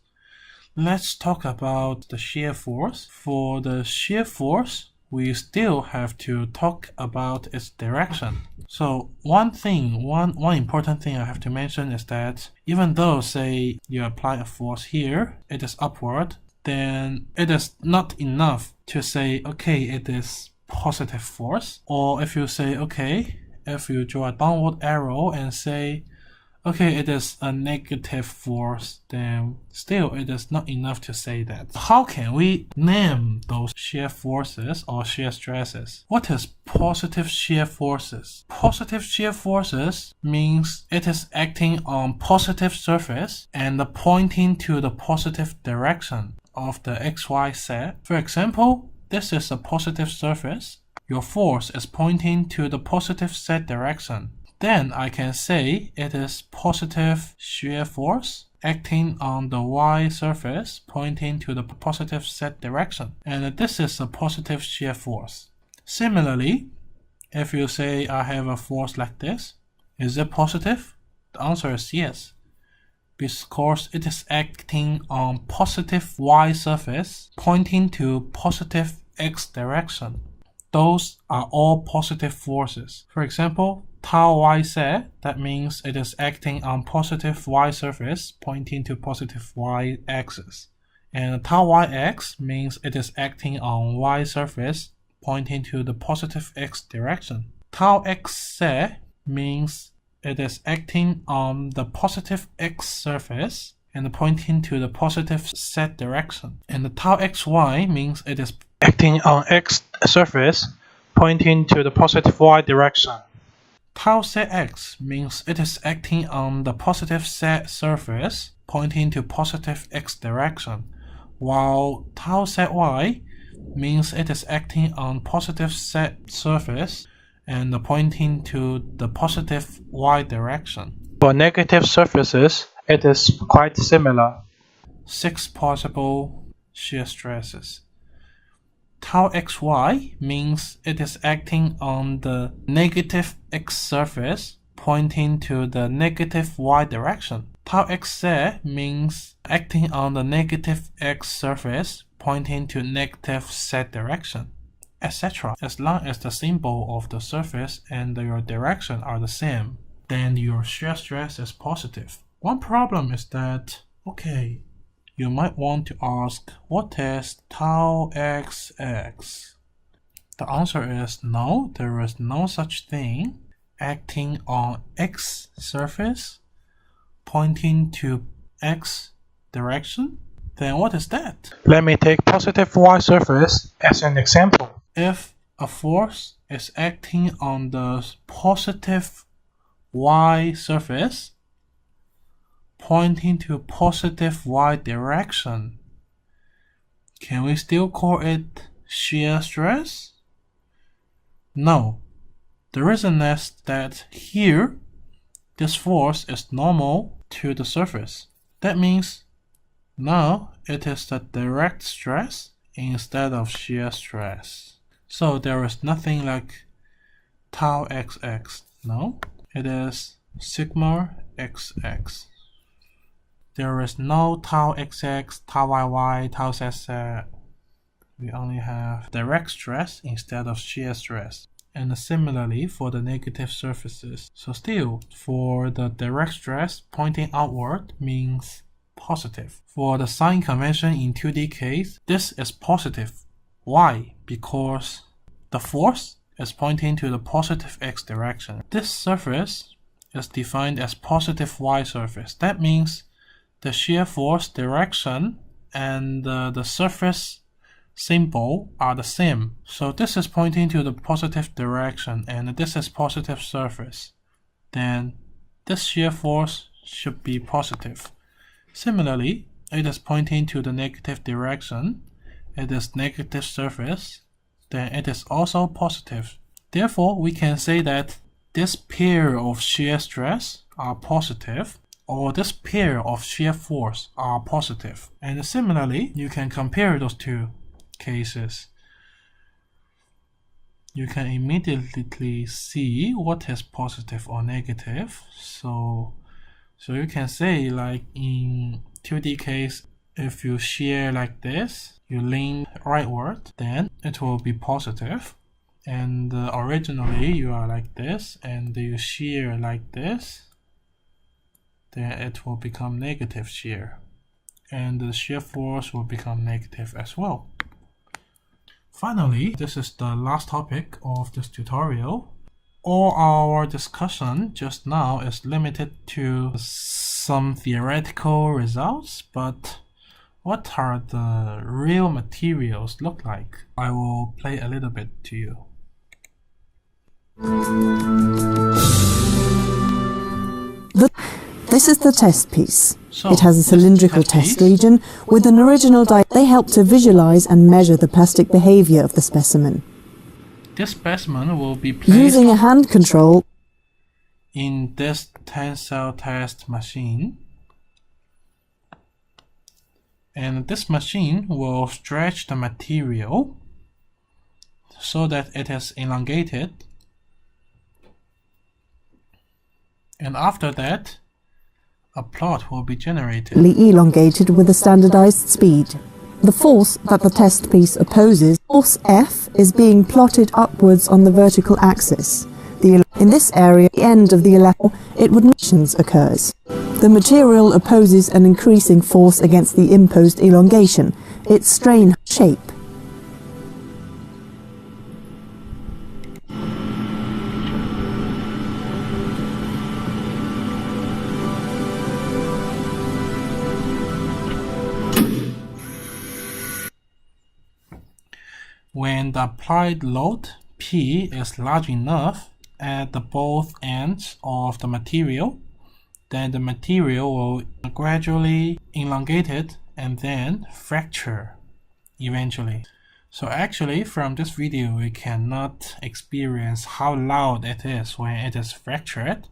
let's talk about the shear force. For the shear force, we still have to talk about its direction. So one important thing I have to mention is that even though, say, you apply a force here, it is upward, then it is not enough to say, okay, it is positive force. Or if you say, okay, if you draw a downward arrow and say, okay, it is a negative force, then still it is not enough to say that. How can we name those shear forces or shear stresses? What is positive shear forces? Positive shear forces means it is acting on positive surface and pointing to the positive direction of the XY set. For example, this is a positive surface. Your force is pointing to the positive z direction. Then I can say it is positive shear force acting on the y surface pointing to the positive z direction. And this is a positive shear force. Similarly, if you say I have a force like this, is it positive? The answer is yes, because it is acting on positive y surface pointing to positive x direction. Those are all positive forces. For example, tau yz, that means it is acting on positive y surface pointing to positive y axis. And tau yx means it is acting on y surface pointing to the positive x direction. Tau xz means it is acting on the positive x surface and pointing to the positive z direction. And the tau xy means it is acting on x surface pointing to the positive y direction. Tau zx means it is acting on the positive z surface pointing to positive x direction, while tau zy means it is acting on positive z surface and pointing to the positive y direction. For negative surfaces, it is quite similar. 6 possible shear stresses. Tau xy means it is acting on the negative x surface pointing to the negative y direction. Tau xz means acting on the negative x surface pointing to negative z direction, etc. As long as the symbol of the surface and your direction are the same, then your shear stress is positive. One problem is that, okay, you might want to ask, what is tau xx? The answer is no, there is no such thing acting on x surface pointing to x direction. Then what is that? Let me take positive y surface as an example. If a force is acting on the positive y surface pointing to positive y direction, can we still call it shear stress? No. The reason is that here, this force is normal to the surface. That means now it is the direct stress instead of shear stress. So there is nothing like tau xx. No, it is sigma xx. There is no tau xx, tau yy, tau zz. We only have direct stress instead of shear stress. And similarly for the negative surfaces. So still, for the direct stress pointing outward means positive. For the sign convention in 2D case, this is positive. Why? Because the force is pointing to the positive x direction. This surface is defined as positive y surface. That means the shear force direction and the surface symbol are the same. So this is pointing to the positive direction and this is positive surface. Then this shear force should be positive. Similarly, it is pointing to the negative direction. It is negative surface. Then it is also positive. Therefore, we can say that this pair of shear stress are positive, or this pair of shear force are positive. And similarly, you can compare those two cases. You can immediately see what is positive or negative. So you can say, like in 2D case, if you shear like this, you lean rightward, then it will be positive. And originally you are like this, and you shear like this, then it will become negative shear, and the shear force will become negative as well. Finally, this is the last topic of this tutorial. All our discussion just now is limited to some theoretical results, but what are the real materials look like? I will play a little bit to you. This is the test piece. So, it has a cylindrical test region with an original They help to visualize and measure the plastic behavior of the specimen. This specimen will be placed using a hand control in this tensile test machine, and this machine will stretch the material so that it is elongated, and after that a plot will be generated. Elongated with a standardized speed. The force that the test piece opposes, force F, is being plotted upwards on the vertical axis. In this area, the end of the motions occurs. The material opposes an increasing force against the imposed elongation, its strain shape. When the applied load P is large enough at the both ends of the material, then the material will gradually elongate it and then fracture eventually. So actually from this video we cannot experience how loud it is when it is fractured.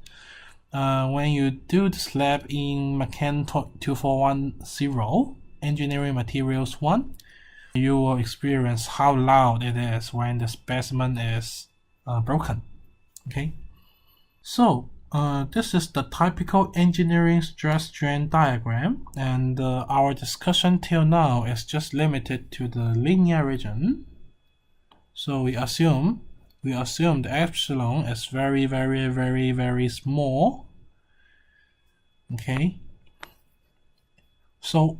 When you do this lab in Mechan 2410, Engineering Materials 1, you will experience how loud it is when the specimen is broken. Okay, so this is the typical engineering stress strain diagram, and our discussion till now is just limited to the linear region. So we assume the epsilon is very small. Okay, so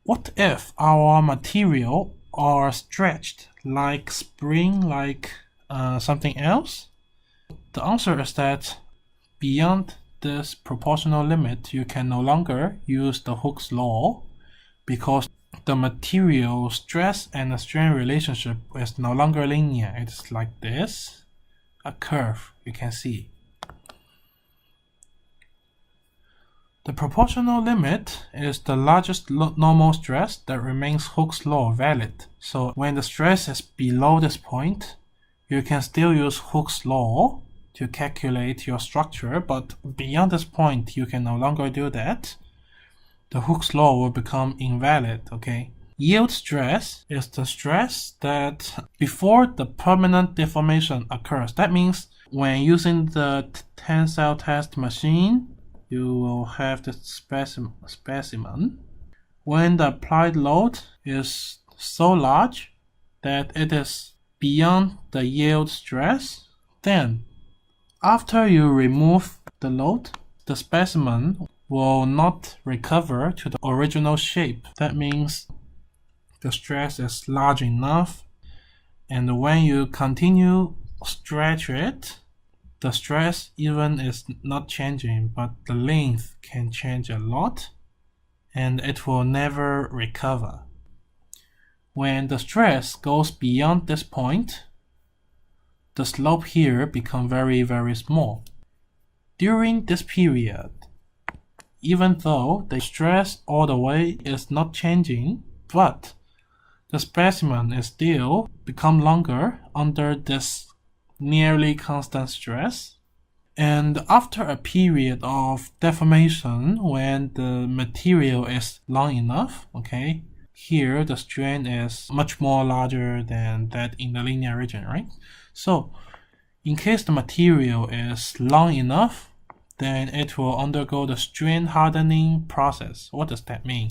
what if our material are stretched like spring, like something else? The answer is that beyond this proportional limit, you can no longer use the Hooke's law, because the material stress and the strain relationship is no longer linear. It's like this, a curve you can see. The proportional limit is the largest normal stress that remains Hooke's law valid. So when the stress is below this point, you can still use Hooke's law to calculate your structure, but beyond this point you can no longer do that. The Hooke's law will become invalid. Okay. Yield stress is the stress that before the permanent deformation occurs. That means when using the tensile test machine, you will have the specimen. When the applied load is so large that it is beyond the yield stress, then after you remove the load, the specimen will not recover to the original shape. That means the stress is large enough, and when you continue stretch it, the stress even is not changing, but the length can change a lot, and it will never recover. When the stress goes beyond this point, the slope here becomes very small. During this period, even though the stress all the way is not changing, but the specimen is still become longer under this nearly constant stress. And after a period of deformation, when the material is long enough, okay, here the strain is much more larger than that in the linear region, right? So in case the material is long enough, then it will undergo the strain hardening process. What does that mean?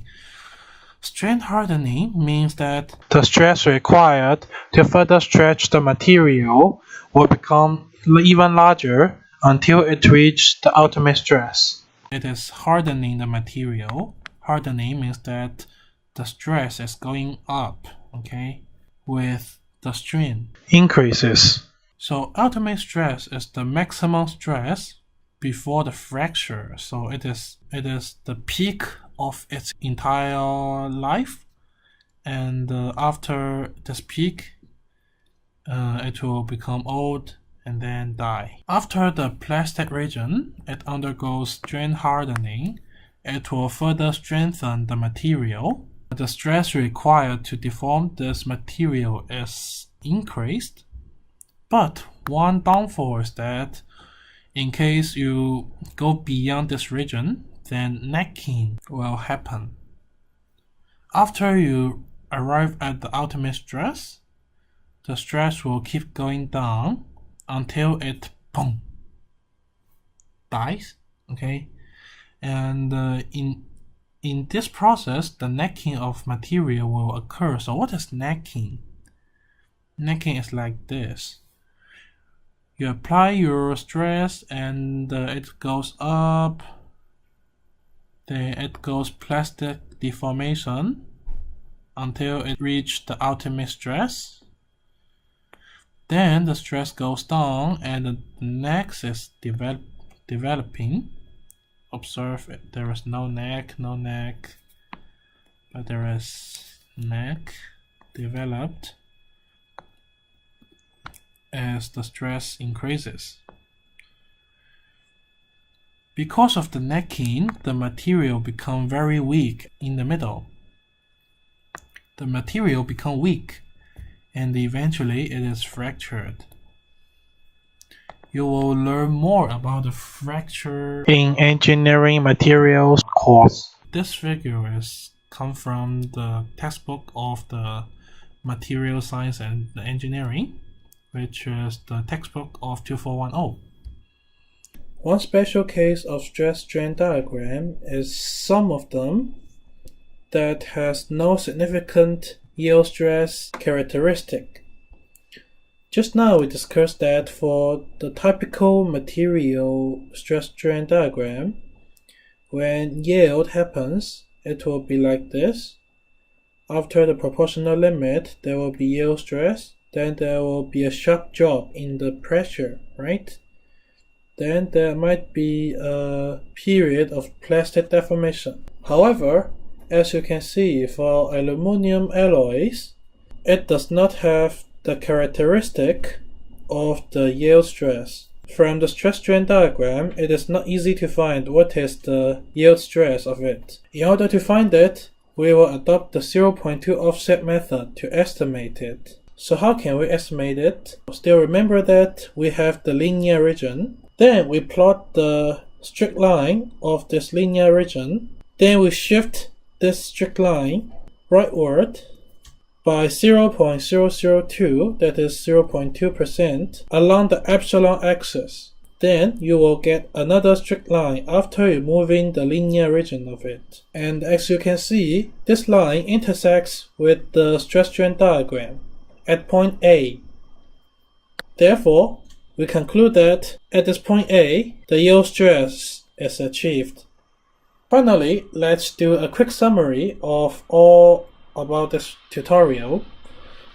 Strain hardening means that the stress required to further stretch the material will become even larger until it reaches the ultimate stress. it is hardening the material. Hardening means that the stress is going up, okay, with the strain. Increases. So ultimate stress is the maximum stress before the fracture. So it is the peak of its entire life, and after this peak, it will become old and then die. After the plastic region, it undergoes strain hardening. It will further strengthen the material. The stress required to deform this material is increased, but one downfall is that in case you go beyond this region, then necking will happen. After you arrive at the ultimate stress, the stress will keep going down until it boom dies, okay? And in this process, the necking of material will occur. So what is necking? Necking is like this. You apply your stress and it goes up, then it goes plastic deformation until it reaches the ultimate stress. Then the stress goes down and the neck is developing. Observe it. There is no neck, but there is neck developed as the stress increases. Because of the necking, the material becomes very weak in the middle. The material becomes weak, and eventually it is fractured. You will learn more about the fracture in engineering materials course. This figure is come from the textbook of the material science and engineering, which is the textbook of 2410. One special case of stress-strain diagram is some of them that has no significant yield stress characteristic. Just now we discussed that for the typical material stress-strain diagram, when yield happens, it will be like this. After the proportional limit, there will be yield stress, then there will be a sharp drop in the pressure, right? Then there might be a period of plastic deformation. However, as you can see, for aluminum alloys, it does not have the characteristic of the yield stress. From the stress-strain diagram, it is not easy to find what is the yield stress of it. In order to find it, we will adopt the 0.2 offset method to estimate it. So how can we estimate it? Still remember that we have the linear region. Then we plot the straight line of this linear region. Then we shift this straight line rightward by 0.002, that is 0.2%, along the epsilon axis. Then you will get another straight line after removing the linear region of it. And as you can see, this line intersects with the stress-strain diagram at point A. Therefore, we conclude that at this point A, the yield stress is achieved. Finally, let's do a quick summary of all about this tutorial.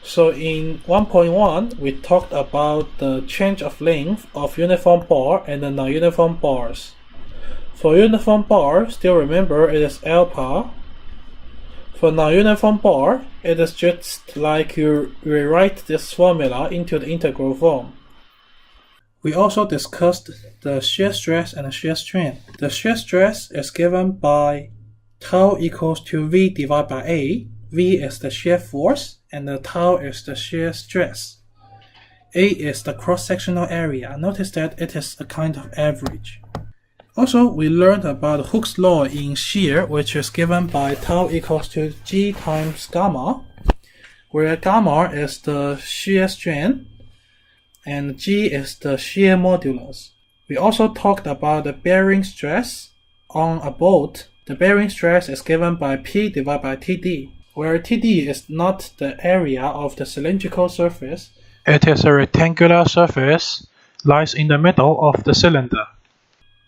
So in 1.1, we talked about the change of length of uniform bar and the non-uniform bars. For uniform bar, still remember it is alpha. For non-uniform bar, it is just like you rewrite this formula into the integral form. We also discussed the shear stress and the shear strain. The shear stress is given by tau equals to V divided by A. V is the shear force and the tau is the shear stress. A is the cross-sectional area. Notice that it is a kind of average. Also, we learned about Hooke's law in shear, which is given by tau equals to G times gamma, where gamma is the shear strain and G is the shear modulus. We also talked about the bearing stress on a boat The bearing stress is given by P divided by TD, where TD is not the area of the cylindrical surface. It is a rectangular surface, lies in the middle of the cylinder.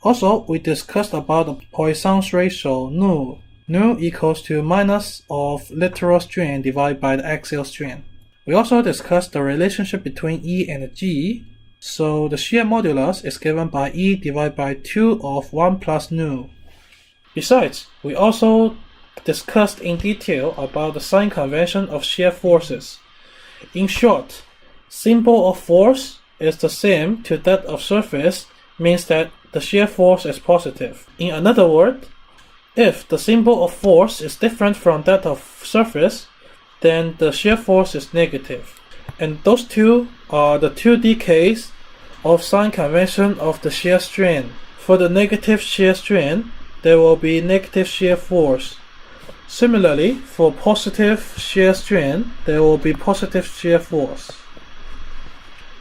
Also, we discussed about the Poisson's ratio nu. Nu equals to minus of lateral strain divided by the axial strain. We also discussed the relationship between E and G. So the shear modulus is given by E divided by 2 of 1 plus nu. Besides, we also discussed in detail about the sign convention of shear forces. In short, symbol of force is the same to that of surface, means that the shear force is positive. In another word, if the symbol of force is different from that of surface, then the shear force is negative. And those two are the 2D case of sign convention of the shear strain. For the negative shear strain, there will be negative shear force. Similarly, for positive shear strain, there will be positive shear force.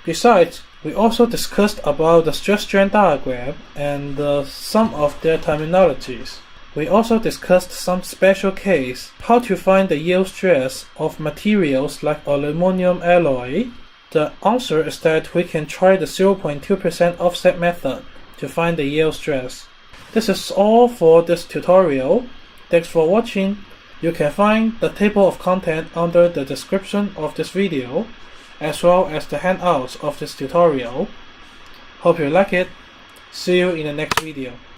Besides, we also discussed about the stress-strain diagram and some of their terminologies. We also discussed some special case, how to find the yield stress of materials like aluminum alloy. The answer is that we can try the 0.2% offset method to find the yield stress. This is all for this tutorial. Thanks for watching. You can find the table of content under the description of this video, as well as the handouts of this tutorial. Hope you like it. See you in the next video.